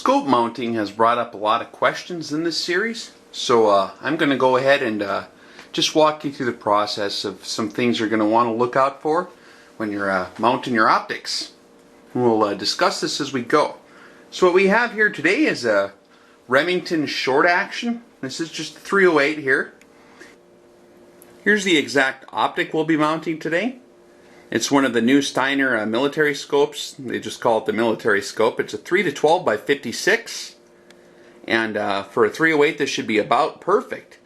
Scope mounting has brought up a lot of questions in this series, so I'm going to go ahead and just walk you through the process of some things you're going to want to look out for when you're mounting your optics. We'll discuss this as we go. So what we have here today is a Remington short action. This is just 308 here. Here's the exact optic we'll be mounting today. It's one of the new Steiner military scopes. They just call it the military scope. It's a 3-12 by 56. And for a 308, this should be about perfect.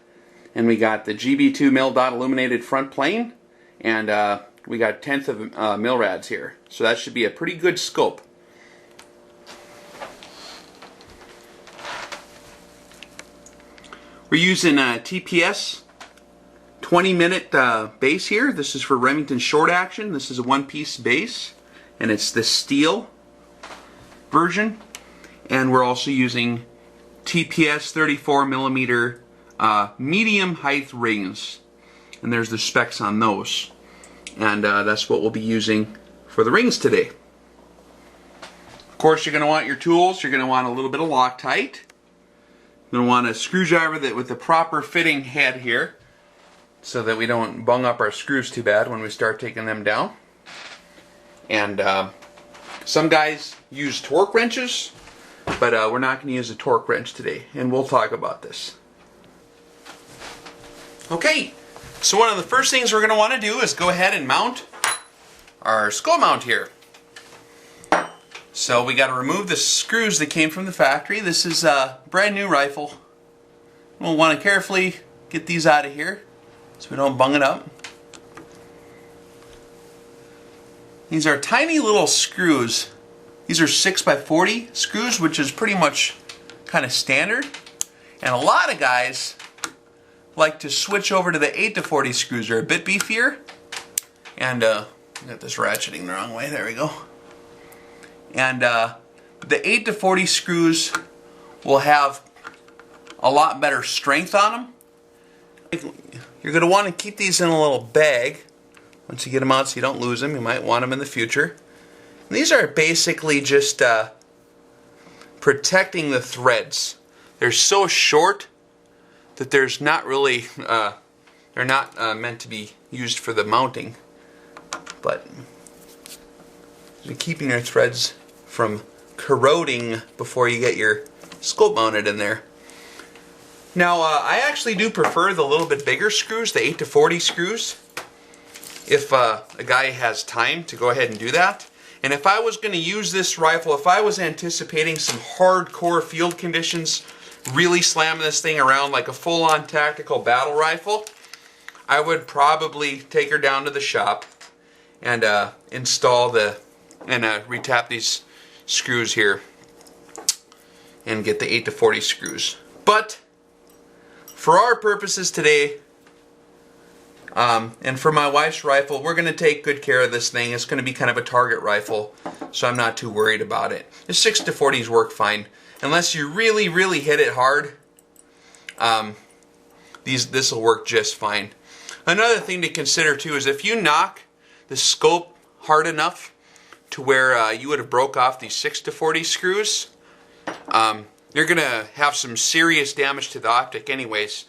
And we got the GB2 mil dot illuminated front plane. And we got 1/10 of milrads here. So that should be a pretty good scope. We're using TPS 20-minute base here. This is for Remington short action. This is a one-piece base, and it's the steel version. And we're also using TPS 34mm medium height rings, and there's the specs on those. And that's what we'll be using for the rings today. Of course, you're going to want your tools. You're going to want a little bit of Loctite. You're going to want a screwdriver with the proper fitting head here, so that we don't bung up our screws too bad when we start taking them down. And some guys use torque wrenches, but we're not going to use a torque wrench today, and we'll talk about this. Okay, so one of the first things we're going to want to do is go ahead and mount our skull mount here. So we got to remove the screws that came from the factory. This is a brand new rifle. We'll want to carefully get these out of here so we don't bung it up. These are tiny little screws. These are 6x40 screws, which is pretty much kind of standard. And a lot of guys like to switch over to the 8x40 screws. They're a bit beefier. And I got this ratcheting the wrong way. There we go. And the 8x40 screws will have a lot better strength on them. You're going to want to keep these in a little bag once you get them out so you don't lose them. You might want them in the future. And these are basically just protecting the threads. They're so short that there's not really, they're not meant to be used for the mounting. But you're keeping your threads from corroding before you get your scope mounted in there. Now, I actually do prefer the little bit bigger screws, the 8x40 screws, if a guy has time to go ahead and do that. And if I was going to use this rifle, if I was anticipating some hardcore field conditions, really slamming this thing around like a full-on tactical battle rifle, I would probably take her down to the shop and install and retap these screws here and get the 8x40 screws. But for our purposes today, and for my wife's rifle, we're going to take good care of this thing. It's going to be kind of a target rifle, so I'm not too worried about it. The 6x40s work fine. Unless you really, really hit it hard, this will work just fine. Another thing to consider too is if you knock the scope hard enough to where you would have broke off these 6x40 screws, you're going to have some serious damage to the optic anyways.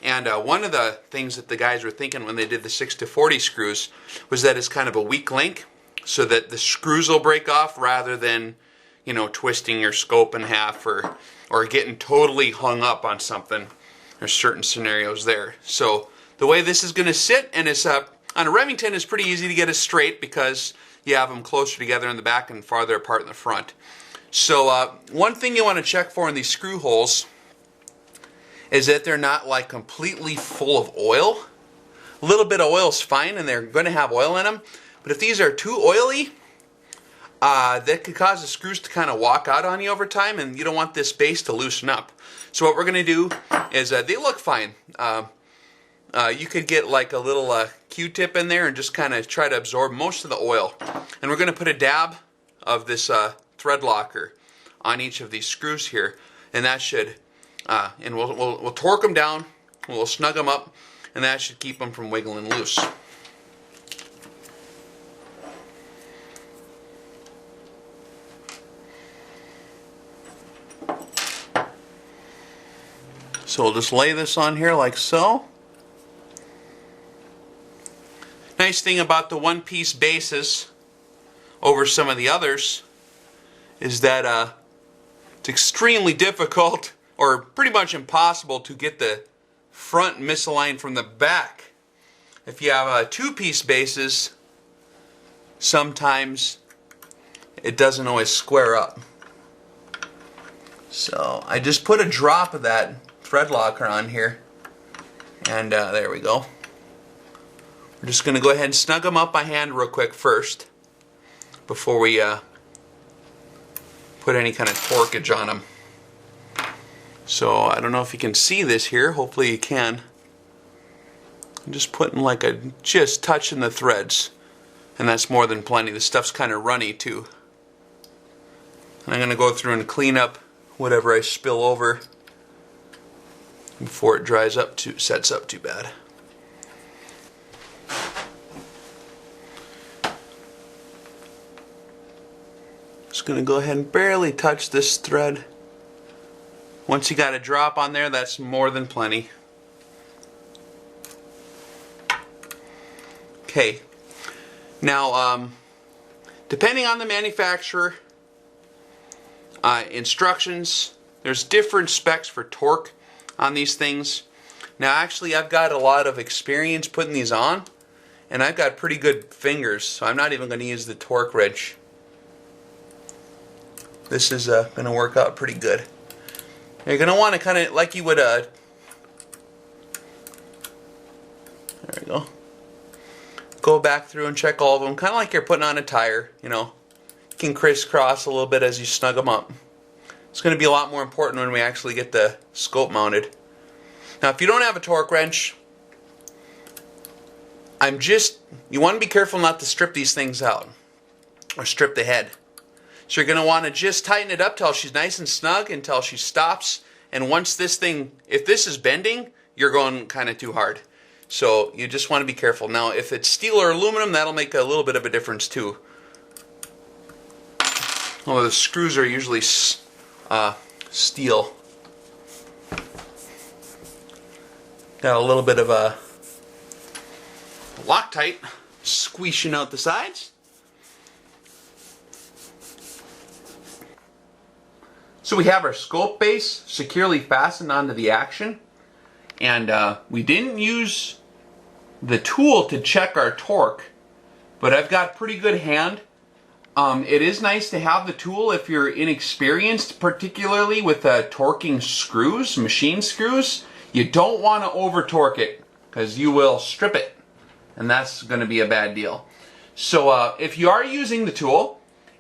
And one of the things that the guys were thinking when they did the 6x40 screws was that it's kind of a weak link, so that the screws will break off rather than, you know, twisting your scope in half or getting totally hung up on something. There's certain scenarios there. So the way this is going to sit, and it's on a Remington, is pretty easy to get it straight because you have them closer together in the back and farther apart in the front. So one thing you want to check for in these screw holes is that they're not like completely full of oil. A little bit of oil is fine, and they're going to have oil in them. But if these are too oily, that could cause the screws to kind of walk out on you over time, and you don't want this base to loosen up. So what we're going to do is, they look fine. You could get like a little Q-tip in there and just kind of try to absorb most of the oil. And we're going to put a dab of this thread locker on each of these screws here, and that should, and we'll torque them down, we'll snug them up, and that should keep them from wiggling loose. So we'll just lay this on here like so. Nice thing about the one-piece bases over some of the others is that it's extremely difficult, or pretty much impossible, to get the front misaligned from the back. If you have two-piece bases, sometimes it doesn't always square up. So I just put a drop of that thread locker on here, and there we go. We're just going to go ahead and snug them up by hand real quick first before we put any kind of torquage on them. So I don't know if you can see this here. Hopefully you can. I'm just putting like just touching the threads, and that's more than plenty. This stuff's kind of runny too. And I'm going to go through and clean up whatever I spill over before it dries up sets up too bad. Just going to go ahead and barely touch this thread. Once you got a drop on there, that's more than plenty. Okay. Now, depending on the manufacturer, instructions, there's different specs for torque on these things. Now, actually, I've got a lot of experience putting these on, and I've got pretty good fingers, so I'm not even going to use the torque wrench. This is going to work out pretty good. You're going to want to kind of, like you would, there we go. Go back through and check all of them, kind of like you're putting on a tire, you know. You can crisscross a little bit as you snug them up. It's going to be a lot more important when we actually get the scope mounted. Now, if you don't have a torque wrench, you want to be careful not to strip these things out, or strip the head. So you're going to want to just tighten it up till she's nice and snug until she stops. And once this thing, if this is bending, you're going kind of too hard. So you just want to be careful. Now, if it's steel or aluminum, that'll make a little bit of a difference too. Well, the screws are usually steel. Got a little bit of a Loctite squeezing out the sides. So we have our scope base securely fastened onto the action, and we didn't use the tool to check our torque, but I've got pretty good hand. It is nice to have the tool if you're inexperienced, particularly with torquing screws, machine screws. You don't want to over torque it because you will strip it, and that's going to be a bad deal. So if you are using the tool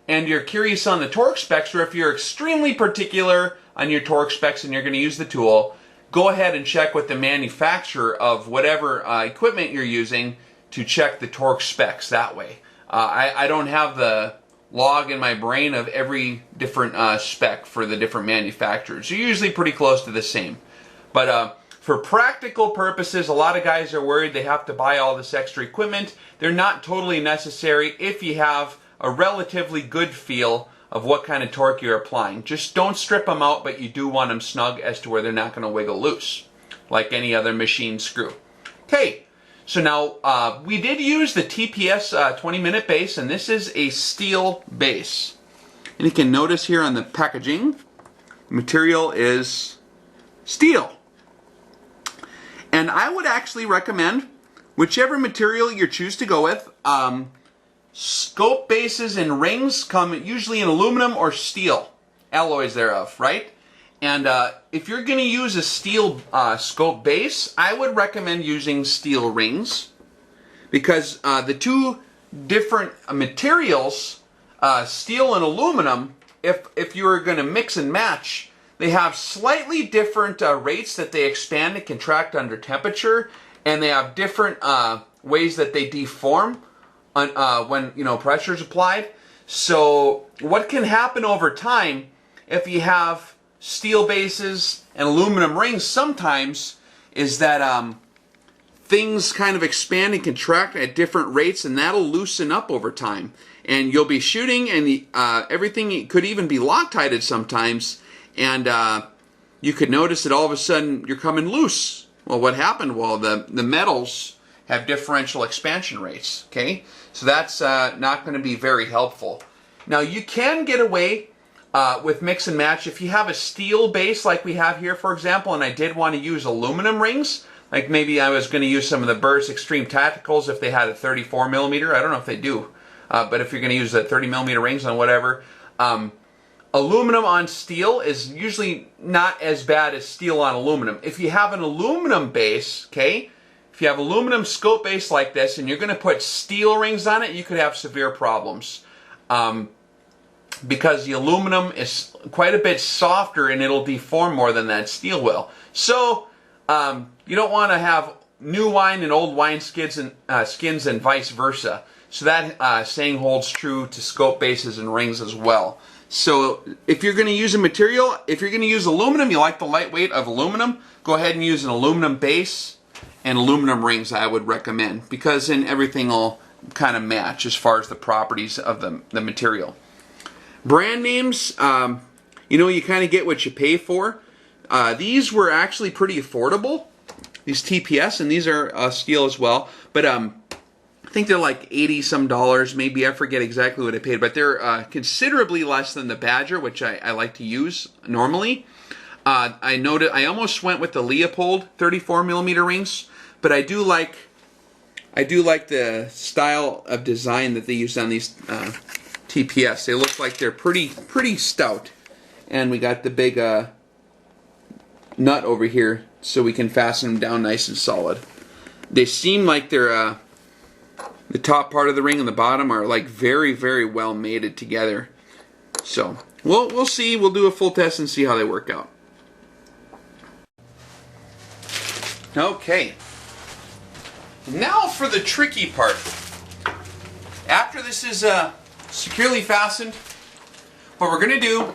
and you're curious on the torque specs, or if you're extremely particular on your torque specs and you're going to use the tool, go ahead and check with the manufacturer of whatever equipment you're using to check the torque specs that way. I don't have the log in my brain of every different spec for the different manufacturers. They're usually pretty close to the same. But for practical purposes, a lot of guys are worried they have to buy all this extra equipment. They're not totally necessary if you have a relatively good feel of what kind of torque you're applying. Just don't strip them out, but you do want them snug as to where they're not going to wiggle loose, like any other machine screw. Okay, so now we did use the TPS 20-minute base, and this is a steel base. And you can notice here on the packaging, the material is steel. And I would actually recommend whichever material you choose to go with. Scope bases and rings come usually in aluminum or steel, alloys thereof, right? And if you're going to use a steel scope base, I would recommend using steel rings, because the two different materials, steel and aluminum, if you were going to mix and match, they have slightly different rates that they expand and contract under temperature, and they have different ways that they deform when pressure is applied. So what can happen over time if you have steel bases and aluminum rings sometimes is that things kind of expand and contract at different rates, and that'll loosen up over time. And you'll be shooting, and everything could even be Loctited sometimes, and you could notice that all of a sudden you're coming loose. Well, what happened? Well, the metals have differential expansion rates, okay? So that's not going to be very helpful. Now, you can get away with mix and match if you have a steel base like we have here, for example, and I did want to use aluminum rings. Like maybe I was going to use some of the Burris Extreme Tacticals if they had a 34 millimeter. I don't know if they do. But if you're going to use the 30 millimeter rings on whatever, aluminum on steel is usually not as bad as steel on aluminum. If you have an aluminum base, okay, if you have aluminum scope base like this and you're going to put steel rings on it, you could have severe problems. Because the aluminum is quite a bit softer and it'll deform more than that steel will. So, you don't want to have new wine and old wine skins and vice versa. So that saying holds true to scope bases and rings as well. So if you're going to use a material, if you're going to use aluminum, you like the lightweight of aluminum, go ahead and use an aluminum base and aluminum rings I would recommend, because then everything will kind of match as far as the properties of the material. Brand names, you know, you kind of get what you pay for. These were actually pretty affordable, these TPS, and these are steel as well. But I think they're like $80 some, maybe. I forget exactly what I paid, but they're considerably less than the Badger, which I like to use normally. I noted I almost went with the Leopold 34 millimeter rings, but I do like the style of design that they use on these TPS. They look like they're pretty stout, and we got the big nut over here so we can fasten them down nice and solid. They seem like they're the top part of the ring and the bottom are like very, very well mated together. So we'll see. We'll do a full test and see how they work out. Okay. Now for the tricky part. After this is securely fastened, what we're going to do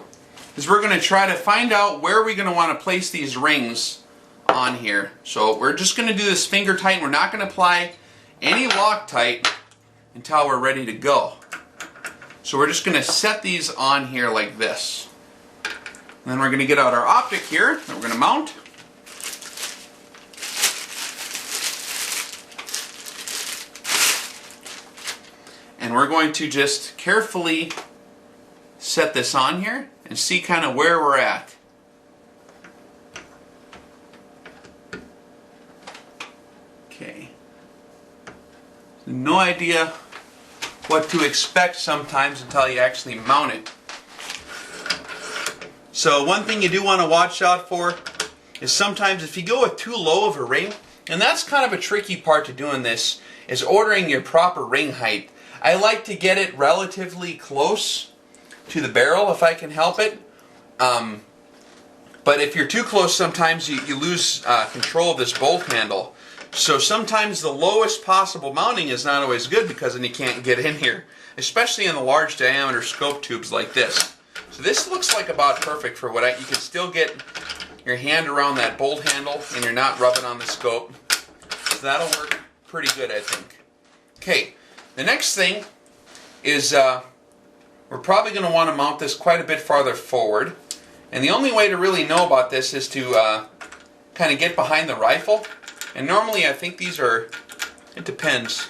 is we're going to try to find out where we're going to want to place these rings on here. So we're just going to do this finger tight. We're not going to apply any Loctite until we're ready to go. So we're just going to set these on here like this. And then we're going to get out our optic here that we're going to mount. And we're going to just carefully set this on here and see kind of where we're at. Okay. No idea what to expect sometimes until you actually mount it. So one thing you do want to watch out for is sometimes if you go with too low of a ring, and that's kind of a tricky part to doing this, is ordering your proper ring height. I like to get it relatively close to the barrel if I can help it. But if you're too close, sometimes you lose control of this bolt handle. So sometimes the lowest possible mounting is not always good, because then you can't get in here, especially in the large diameter scope tubes like this. So this looks like about perfect for what you can still get your hand around that bolt handle and you're not rubbing on the scope. So that'll work pretty good, I think. Okay, the next thing is we're probably going to want to mount this quite a bit farther forward. And the only way to really know about this is to kind of get behind the rifle. And normally I think these are, it depends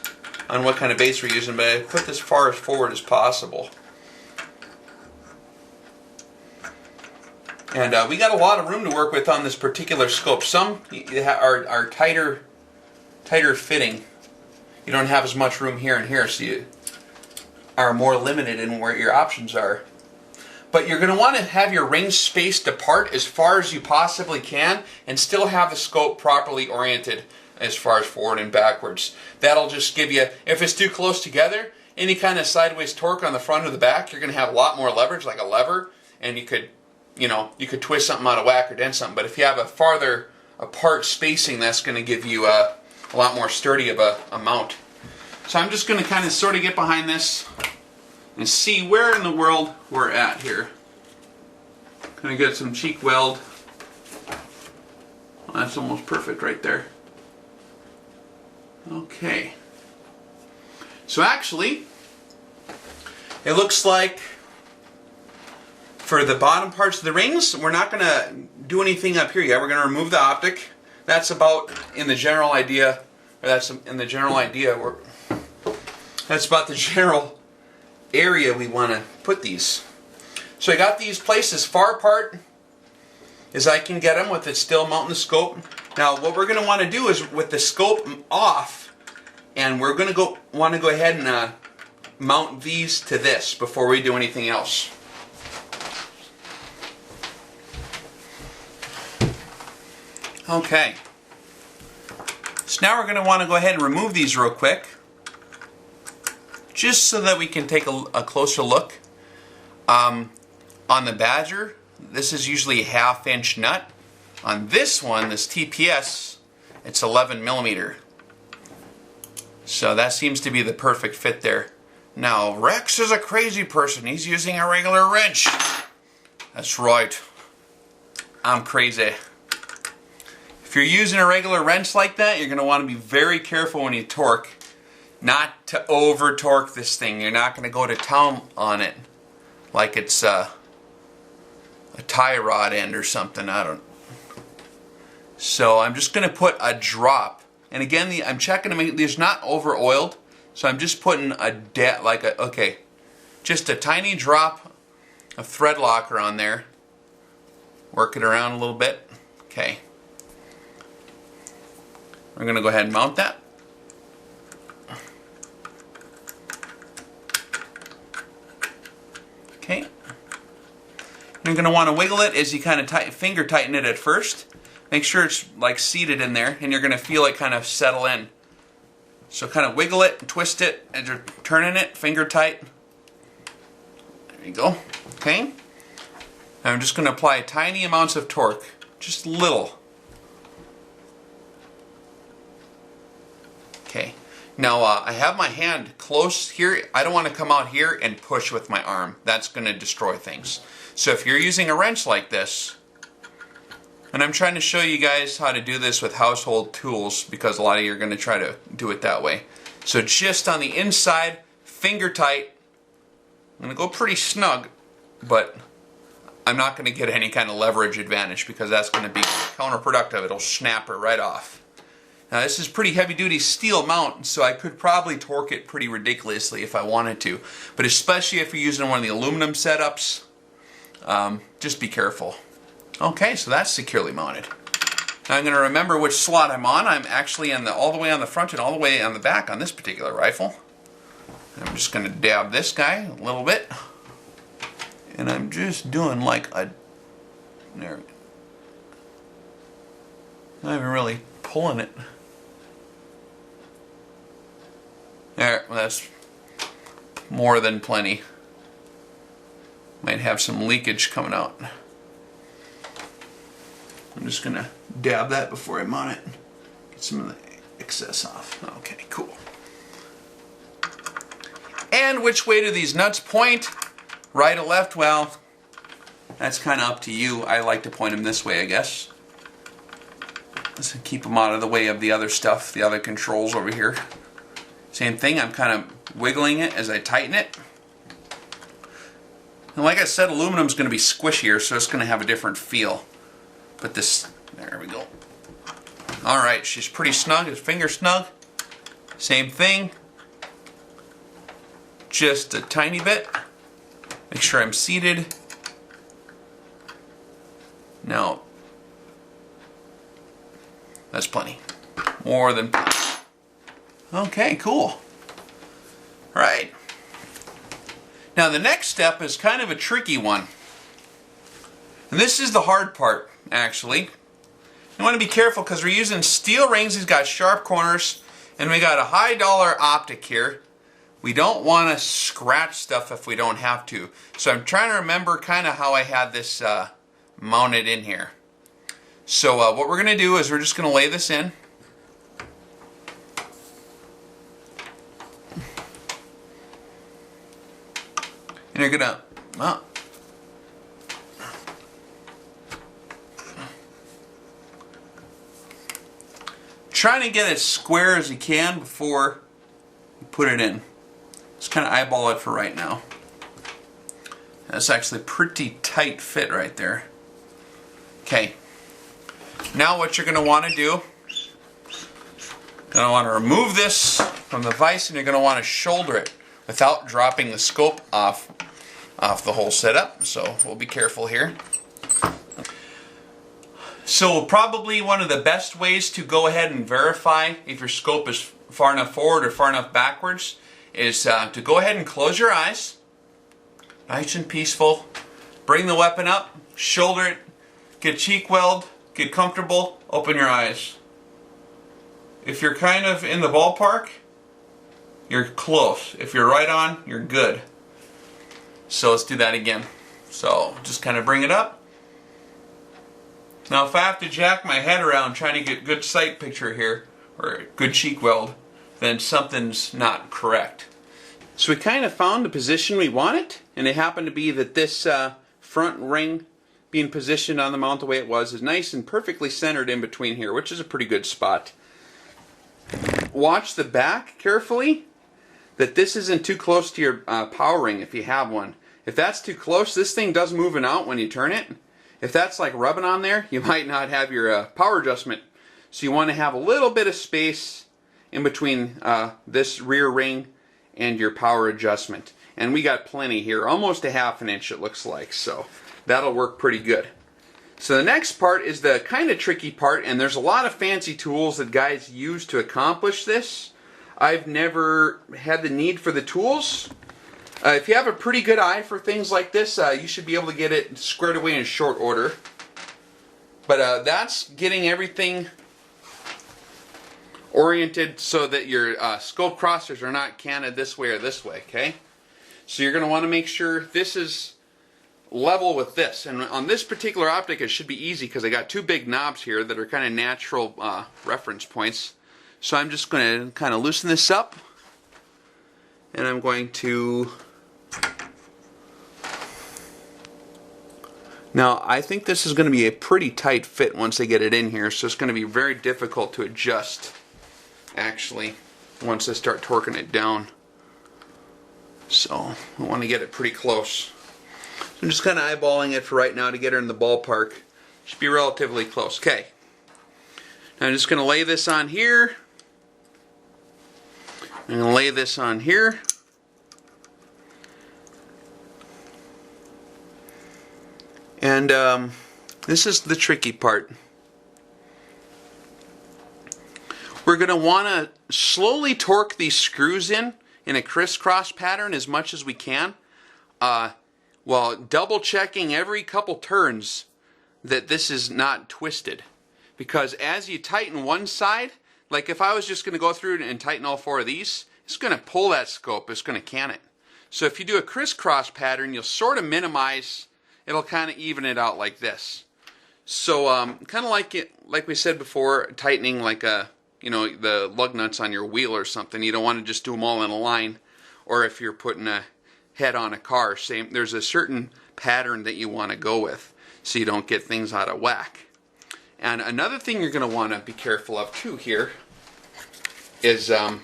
on what kind of base we're using, but I put this far as forward as possible. And we got a lot of room to work with on this particular scope. Some are tighter fitting. You don't have as much room here and here, so you are more limited in where your options are. But you're going to want to have your rings spaced apart as far as you possibly can and still have the scope properly oriented as far as forward and backwards. That'll just give you, if it's too close together, any kind of sideways torque on the front or the back, you're going to have a lot more leverage, like a lever, and you could twist something out of whack or dent something. But if you have a farther apart spacing, that's going to give you a lot more sturdy of a mount. So I'm just going to kind of sort of get behind this and see where in the world we're at here. Going to get some cheek weld. Well, that's almost perfect right there. Okay. So actually, it looks like For the bottom parts of the rings, we're not going to do anything up here yet. We're going to remove the optic. That's about in the general idea, or that's in the general idea. That's about the general area we want to put these. So I got these placed as far apart as I can get them with it still mounting the scope. Now what we're going to want to do is with the scope off, and we're going to want to go ahead and mount these to this before we do anything else. Okay. So now we're going to want to go ahead and remove these real quick, just so that we can take a closer look. On the Badger, this is usually a 1/2 inch nut. On this one, this TPS, it's 11 millimeter. So that seems to be the perfect fit there. Now, Rex is a crazy person. He's using a regular wrench. That's right. I'm crazy. If you're using a regular wrench like that, you're going to want to be very careful when you torque. Not to over torque this thing. You're not going to go to town on it like it's a tie rod end or something. I don't. So I'm just going to put a drop. And again, I'm checking to make these not over oiled. So I'm just putting just a tiny drop of thread locker on there. Work it around a little bit. Okay. We're going to go ahead and mount that. Okay. You're going to want to wiggle it as you kind of finger tighten it at first. Make sure it's like seated in there, and you're going to feel it kind of settle in. So kind of wiggle it and twist it as you're turning it, finger tight. There you go. Okay. Now I'm just going to apply tiny amounts of torque, just little. Okay. Now I have my hand close here. I don't want to come out here and push with my arm. That's going to destroy things. So if you're using a wrench like this, and I'm trying to show you guys how to do this with household tools because a lot of you are going to try to do it that way. So just on the inside, finger tight. I'm going to go pretty snug, but I'm not going to get any kind of leverage advantage because that's going to be counterproductive. It'll snap it right off. Now this is pretty heavy duty steel mount, so I could probably torque it pretty ridiculously if I wanted to. But especially if you're using one of the aluminum setups, just be careful. Okay, so that's securely mounted. Now I'm going to remember which slot I'm on. I'm actually all the way on the front and all the way on the back on this particular rifle. And I'm just going to dab this guy a little bit. And I'm just doing like a... There. Not even really pulling it. There, well, that's more than plenty. Might have some leakage coming out. I'm just going to dab that before I mount it. Get some of the excess off. Okay, cool. And which way do these nuts point? Right or left? Well, that's kind of up to you. I like to point them this way, I guess. Let's keep them out of the way of the other stuff, the other controls over here. Same thing, I'm kind of wiggling it as I tighten it. And like I said, aluminum's going to be squishier, so it's going to have a different feel. But this, there we go. Alright, she's pretty snug, it's finger snug. Same thing. Just a tiny bit. Make sure I'm seated. Now, that's plenty. More than plenty. Okay, cool. Alright. Now the next step is kind of a tricky one. And this is the hard part, actually. You want to be careful because we're using steel rings. These got sharp corners. And we got a high dollar optic here. We don't want to scratch stuff if we don't have to. So I'm trying to remember kind of how I had this mounted in here. So what we're going to do is we're just going to lay this in. And you're going to, well, trying to get as square as you can before you put it in. Just kind of eyeball it for right now. That's actually a pretty tight fit right there. Okay. Now what you're going to want to do, you're going to want to remove this from the vise, and you're going to want to shoulder it without dropping the scope off the whole setup. So we'll be careful here. So probably one of the best ways to go ahead and verify if your scope is far enough forward or far enough backwards is to go ahead and close your eyes. Nice and peaceful. Bring the weapon up, shoulder it, get cheek weld, get comfortable, open your eyes. If you're kind of in the ballpark, you're close. If you're right on, you're good. So let's do that again. So just kind of bring it up. Now if I have to jack my head around trying to get good sight picture here, or good cheek weld, then something's not correct. So we kind of found the position we wanted, and it happened to be that this front ring being positioned on the mount the way it was is nice and perfectly centered in between here, which is a pretty good spot. Watch the back carefully, that this isn't too close to your power ring if you have one. If that's too close, this thing does move out when you turn it. If that's like rubbing on there, you might not have your power adjustment. So you want to have a little bit of space in between this rear ring and your power adjustment. And we got plenty here, almost a ½ inch it looks like, so that'll work pretty good. So the next part is the kind of tricky part, and there's a lot of fancy tools that guys use to accomplish this. I've never had the need for the tools. If you have a pretty good eye for things like this, you should be able to get it squared away in short order. But that's getting everything oriented so that your scope crossers are not canted this way or this way, okay? So you're going to want to make sure this is level with this. And on this particular optic it should be easy because I got two big knobs here that are kind of natural reference points. So I'm just going to kind of loosen this up, and I'm going to... Now I think this is going to be a pretty tight fit once they get it in here, so it's going to be very difficult to adjust actually once I start torquing it down. So I want to get it pretty close. So I'm just kind of eyeballing it for right now to get her in the ballpark. Should be relatively close. Okay. Now I'm just going to lay this on here. I'm going to lay this on here. And this is the tricky part. We're going to want to slowly torque these screws in a crisscross pattern as much as we can, while double checking every couple turns that this is not twisted. Because as you tighten one side, like if I was just going to go through and tighten all four of these, it's going to pull that scope, it's going to can it. So if you do a crisscross pattern, you'll sort of minimize, it'll kind of even it out like this. So kind of like we said before, tightening like the lug nuts on your wheel or something. You don't want to just do them all in a line. Or if you're putting a head on a car, there's a certain pattern that you want to go with so you don't get things out of whack. And another thing you're going to want to be careful of too here is, give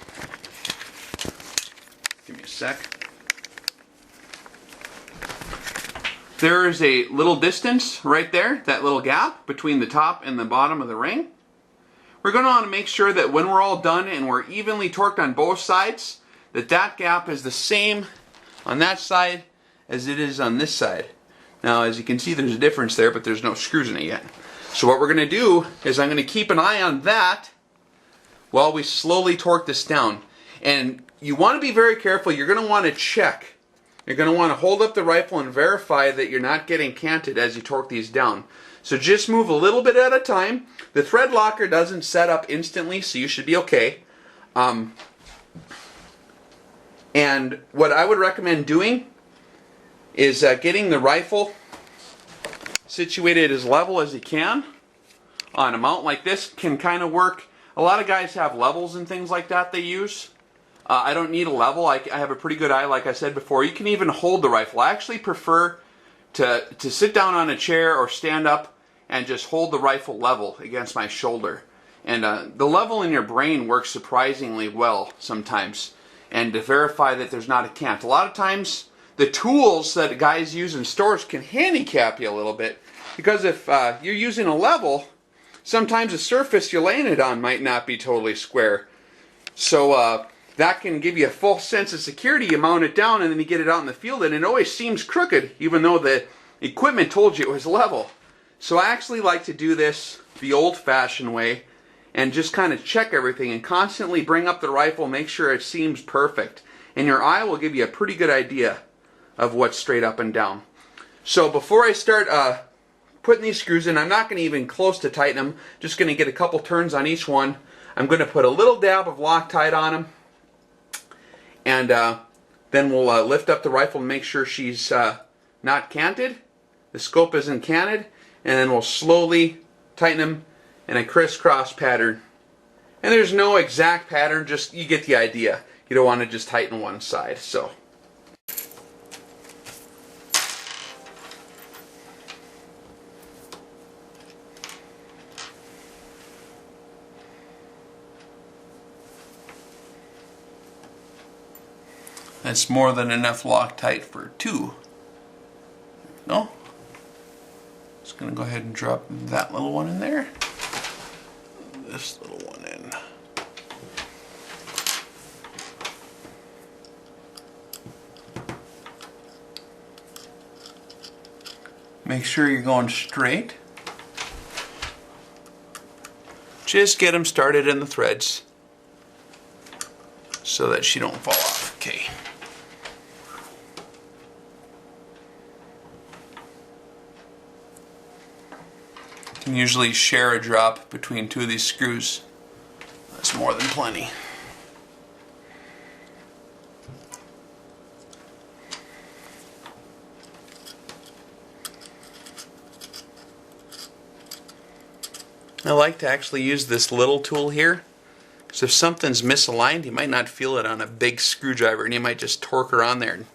me a sec. There is a little distance right there, that little gap between the top and the bottom of the ring. We're going to want to make sure that when we're all done and we're evenly torqued on both sides, that gap is the same on that side as it is on this side. Now as you can see there's a difference there, but there's no screws in it yet. So what we're going to do is I'm going to keep an eye on that while we slowly torque this down. And you want to be very careful. You're going to want to check. You're going to want to hold up the rifle and verify that you're not getting canted as you torque these down. So just move a little bit at a time. The thread locker doesn't set up instantly, so you should be okay. And what I would recommend doing is getting the rifle situated as level as you can on a mount like this can kind of work. A lot of guys have levels and things like that they use. I don't need a level. I have a pretty good eye, like I said before. You can even hold the rifle. I actually prefer to sit down on a chair or stand up and just hold the rifle level against my shoulder. And the level in your brain works surprisingly well sometimes. And to verify that there's not a cant. A lot of times the tools that guys use in stores can handicap you a little bit, because if you're using a level, sometimes the surface you're laying it on might not be totally square. So that can give you a false sense of security. You mount it down and then you get it out in the field and it always seems crooked, even though the equipment told you it was level. So I actually like to do this the old-fashioned way and just kind of check everything and constantly bring up the rifle, make sure it seems perfect. And your eye will give you a pretty good idea of what's straight up and down. So before I start putting these screws in, I'm not going to even close to tighten them. Just going to get a couple turns on each one. I'm going to put a little dab of Loctite on them. And then we'll lift up the rifle and make sure she's not canted. The scope isn't canted. And then we'll slowly tighten them in a crisscross pattern. And there's no exact pattern, just you get the idea. You don't want to just tighten one side. So. That's more than enough Loctite for two. No? Just going to go ahead and drop that little one in there. This little one in. Make sure you're going straight. Just get them started in the threads so that she don't fall off. Okay. You can usually share a drop between two of these screws. That's more than plenty. I like to actually use this little tool here, because if something's misaligned, you might not feel it on a big screwdriver, and you might just torque her on there and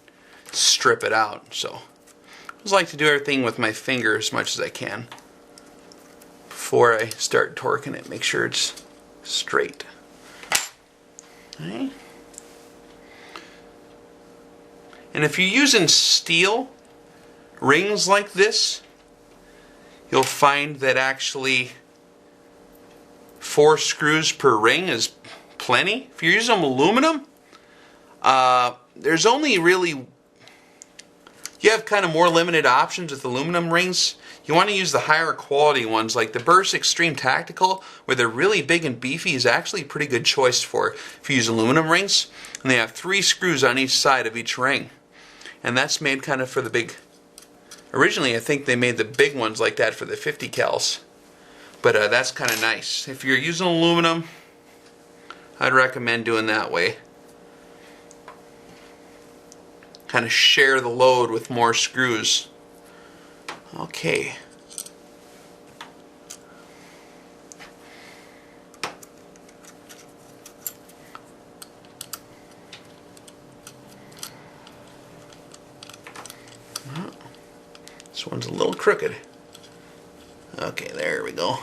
strip it out. So I just like to do everything with my finger as much as I can before I start torquing it. Make sure it's straight. Okay. And if you're using steel rings like this, you'll find that actually 4 screws per ring is plenty. If you're using aluminum, there's only really, you have kind of more limited options with aluminum rings. You want to use the higher quality ones, like the Burst Extreme Tactical, where they're really big and beefy, is actually a pretty good choice for if you use aluminum rings. And they have 3 screws on each side of each ring. And that's made kind of for the big, originally I think they made the big ones like that for the 50 cals. But that's kind of nice. If you're using aluminum, I'd recommend doing that way. Kind of share the load with more screws. Okay. This one's a little crooked. Okay, there we go.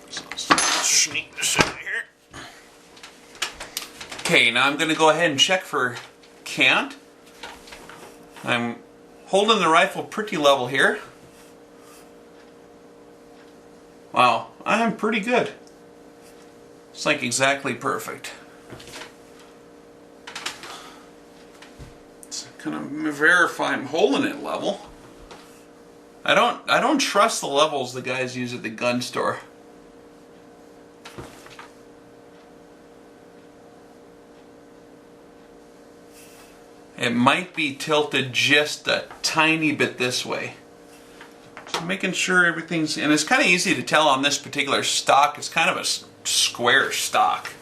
So let's sneak this in here. Okay, now I'm going to go ahead and check for Kant. I'm holding the rifle pretty level here. Wow, I'm pretty good. It's like exactly perfect. Kind of verify I'm holding it level. I don't trust the levels the guys use at the gun store. It might be tilted just a tiny bit this way. So making sure everything's, and it's kind of easy to tell on this particular stock. It's kind of a square stock.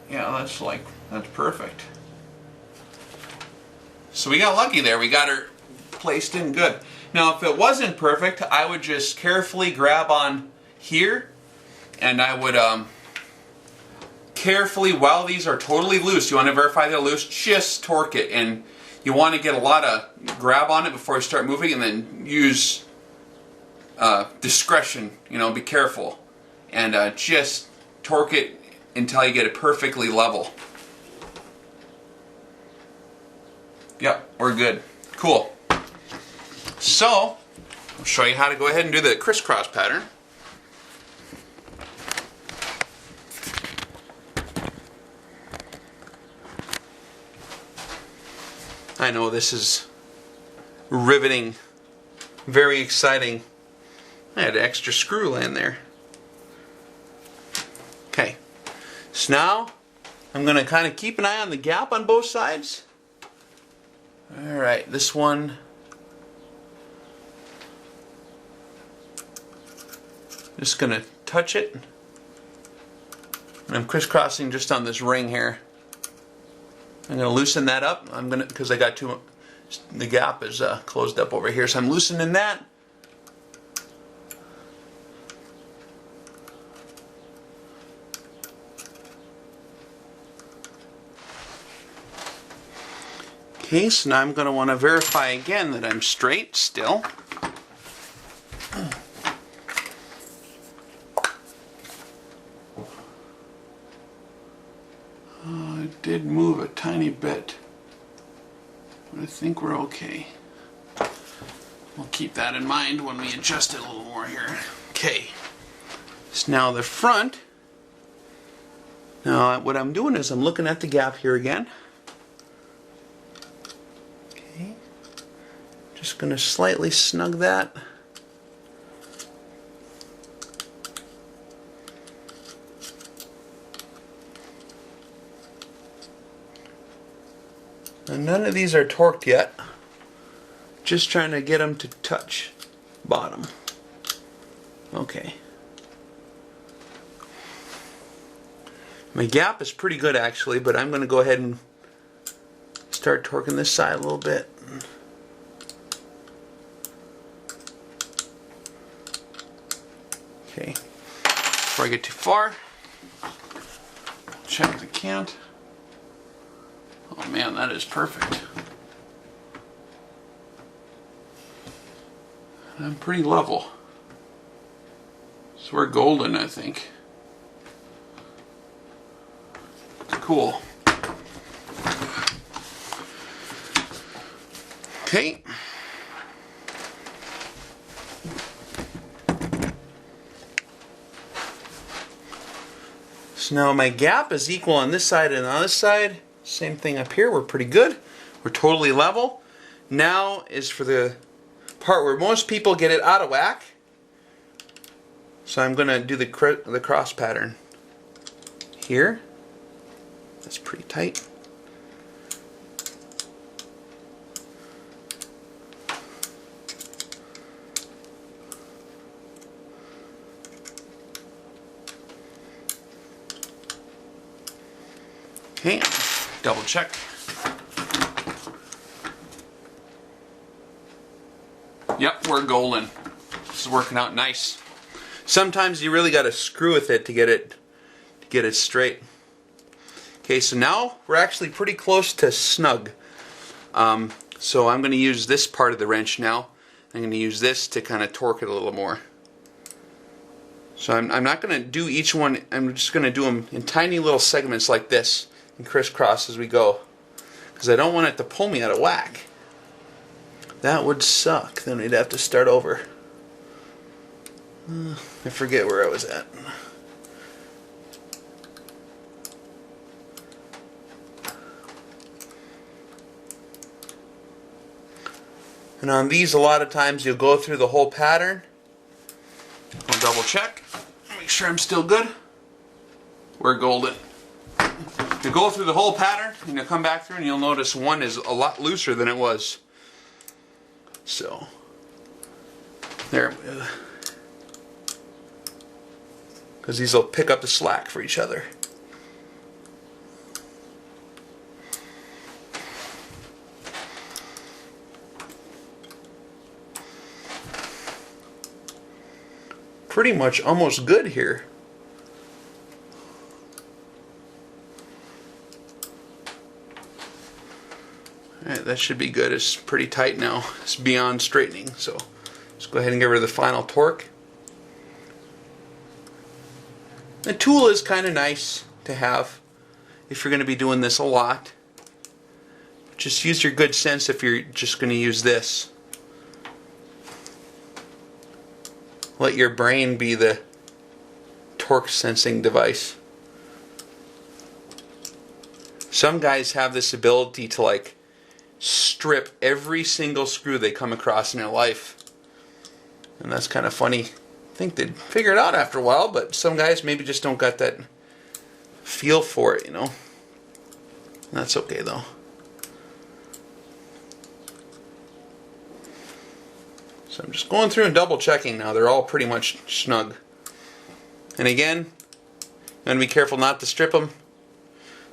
Yeah, that's perfect. So we got lucky there. We got her placed in good. Now, if it wasn't perfect, I would just carefully grab on here, and I would carefully, while these are totally loose, you want to verify they're loose, just torque it. And you want to get a lot of grab on it before you start moving, and then use discretion, be careful. And just torque it until you get it perfectly level. Yep, we're good. Cool. So, I'll show you how to go ahead and do the crisscross pattern. I know this is riveting, very exciting. I had an extra screw laying there. Okay, so now I'm going to kind of keep an eye on the gap on both sides. Alright, this one, just going to touch it. And I'm crisscrossing just on this ring here. I'm going to loosen that up. Because I got the gap is closed up over here, so I'm loosening that. Okay, so now I'm going to want to verify again that I'm straight still. It did move a tiny bit, but I think we're okay. We'll keep that in mind when we adjust it a little more here. Okay, so now the front. Now what I'm doing is I'm looking at the gap here again. Okay, just going to slightly snug that. And none of these are torqued yet. Just trying to get them to touch bottom. Okay. My gap is pretty good actually, but I'm going to go ahead and start torquing this side a little bit. Okay. Before I get too far, check the Kant. Oh man, that is perfect. I'm pretty level. So we're golden, I think. Cool. Okay. So now my gap is equal on this side and on this side. Same thing up here. We're pretty good. We're totally level. Now is for the part where most people get it out of whack. So I'm going to do the cross pattern here. That's pretty tight. Okay, double check. Yep, we're golden. This is working out nice. Sometimes you really got to screw with it to get it straight. Okay, so now we're actually pretty close to snug. So I'm going to use this part of the wrench now. I'm going to use this to kind of torque it a little more. So I'm not going to do each one. I'm just going to do them in tiny little segments like this and crisscross as we go, because I don't want it to pull me out of whack. That would suck. Then we'd have to start over. I forget where I was at. And on these, a lot of times you'll go through the whole pattern. I'll double check, make sure I'm still good. We're golden. You go through the whole pattern and you'll come back through and you'll notice one is a lot looser than it was. So, there. Because these will pick up the slack for each other. Pretty much almost good here. Alright, that should be good. It's pretty tight now. It's beyond straightening, so Let's go ahead and give her the final torque. The tool is kind of nice to have if you're going to be doing this a lot. Just use your good sense if you're just going to use this. Let your brain be the torque sensing device. Some guys have this ability to like strip every single screw they come across in their life. And that's kind of funny. I think they'd figure it out after a while, but some guys maybe just don't got that feel for it, you know. That's okay though. So I'm just going through and double checking now. They're all pretty much snug. And again, I'm going to be careful not to strip them.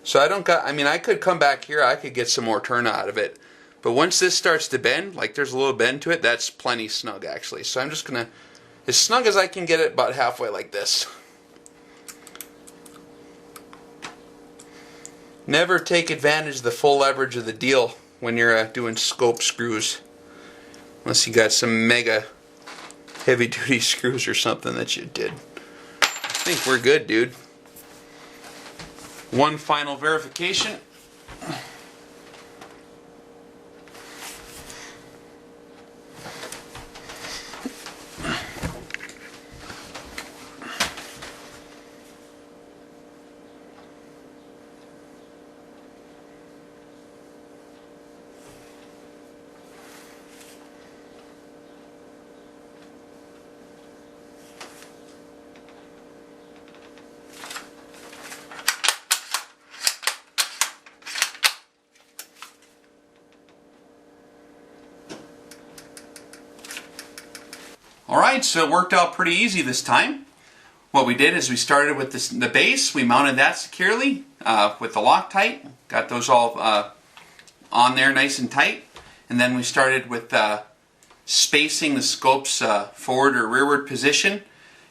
So I could come back here, I could get some more turn out of it. But once this starts to bend, like there's a little bend to it, that's plenty snug actually. So I'm just going to, as snug as I can get it, about halfway like this. Never take advantage of the full leverage of the deal when you're doing scope screws. Unless you got some mega heavy duty screws or something that you did. I think we're good, dude. One final verification. Alright, so it worked out pretty easy this time. What we did is we started with the base, we mounted that securely with the Loctite, got those all on there nice and tight, and then we started with spacing the scope's forward or rearward position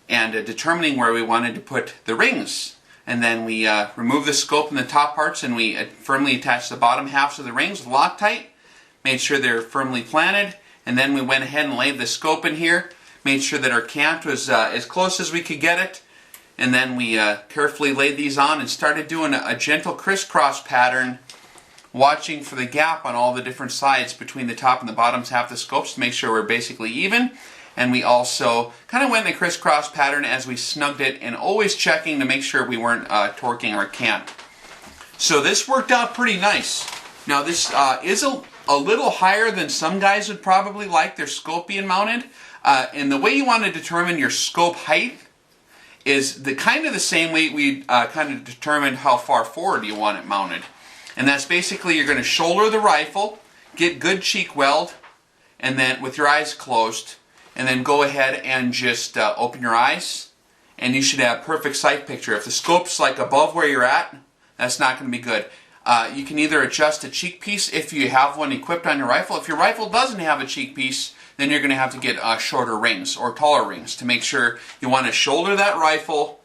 and determining where we wanted to put the rings. And then we removed the scope in the top parts and we firmly attached the bottom halves of the rings with Loctite, made sure they're firmly planted, and then we went ahead and laid the scope in here. Made sure that our cant was as close as we could get it, and then we carefully laid these on and started doing a gentle crisscross pattern, watching for the gap on all the different sides between the top and the bottom half of the scopes to make sure we're basically even. And we also kind of went in the crisscross pattern as we snugged it, and always checking to make sure we weren't torquing our cant. So this worked out pretty nice. Now this is a little higher than some guys would probably like their scope being mounted. And the way you want to determine your scope height is kind of the same way we kind of determined how far forward you want it mounted. And that's basically you're going to shoulder the rifle, get good cheek weld, and then with your eyes closed, and then go ahead and just open your eyes, and you should have perfect sight picture. If the scope's like above where you're at, that's not going to be good. You can either adjust a cheek piece if you have one equipped on your rifle. If your rifle doesn't have a cheek piece, then you're going to have to get shorter rings or taller rings to make sure you want to shoulder that rifle.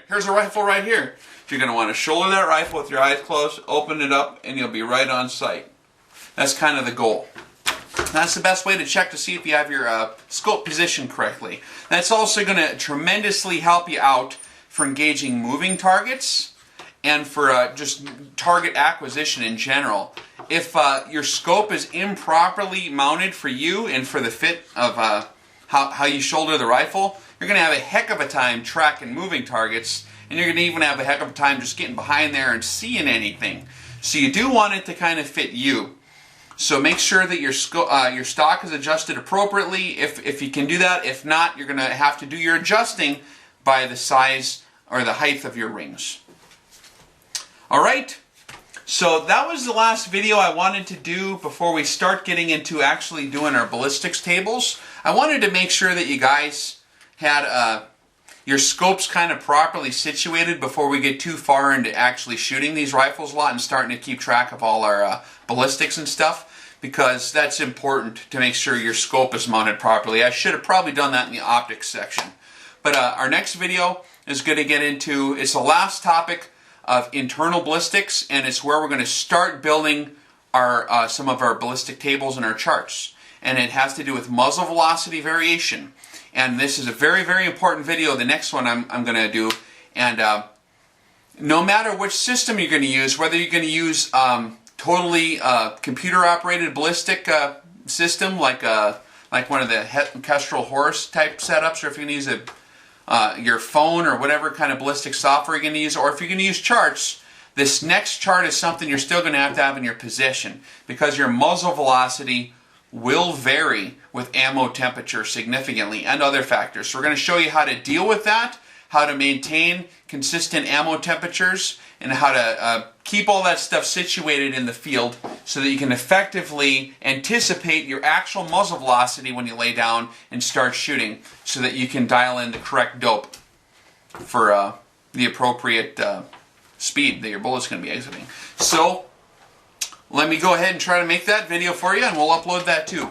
Here's a rifle right here. You're going to want to shoulder that rifle with your eyes closed, open it up, and you'll be right on sight. That's kind of the goal. That's the best way to check to see if you have your scope positioned correctly. That's also going to tremendously help you out for engaging moving targets and for just target acquisition in general. If your scope is improperly mounted for you and for the fit of how you shoulder the rifle, you're going to have a heck of a time tracking moving targets, and you're going to even have a heck of a time just getting behind there and seeing anything. So you do want it to kind of fit you. So make sure that your stock is adjusted appropriately if you can do that. If not, you're going to have to do your adjusting by the size or the height of your rings. Alright, so that was the last video I wanted to do before we start getting into actually doing our ballistics tables. I wanted to make sure that you guys had your scopes kind of properly situated before we get too far into actually shooting these rifles a lot and starting to keep track of all our ballistics and stuff, because that's important to make sure your scope is mounted properly. I should have probably done that in the optics section. But our next video is going to get into, it's the last topic of internal ballistics, and it's where we're going to start building our some of our ballistic tables and our charts. and it has to do with muzzle velocity variation. And this is a very, very important video, the next one I'm going to do. And no matter which system you're going to use, whether you're going to use totally computer-operated ballistic system like one of the Kestrel horse type setups, or if you're going to use your phone or whatever kind of ballistic software you're going to use, or if you're going to use charts, this next chart is something you're still going to have in your position, because your muzzle velocity will vary with ammo temperature significantly and other factors. So we're going to show you how to deal with that, how to maintain consistent ammo temperatures, and how to keep all that stuff situated in the field so that you can effectively anticipate your actual muzzle velocity when you lay down and start shooting, so that you can dial in the correct dope for the appropriate speed that your bullet's going to be exiting. So let me go ahead and try to make that video for you, and we'll upload that too.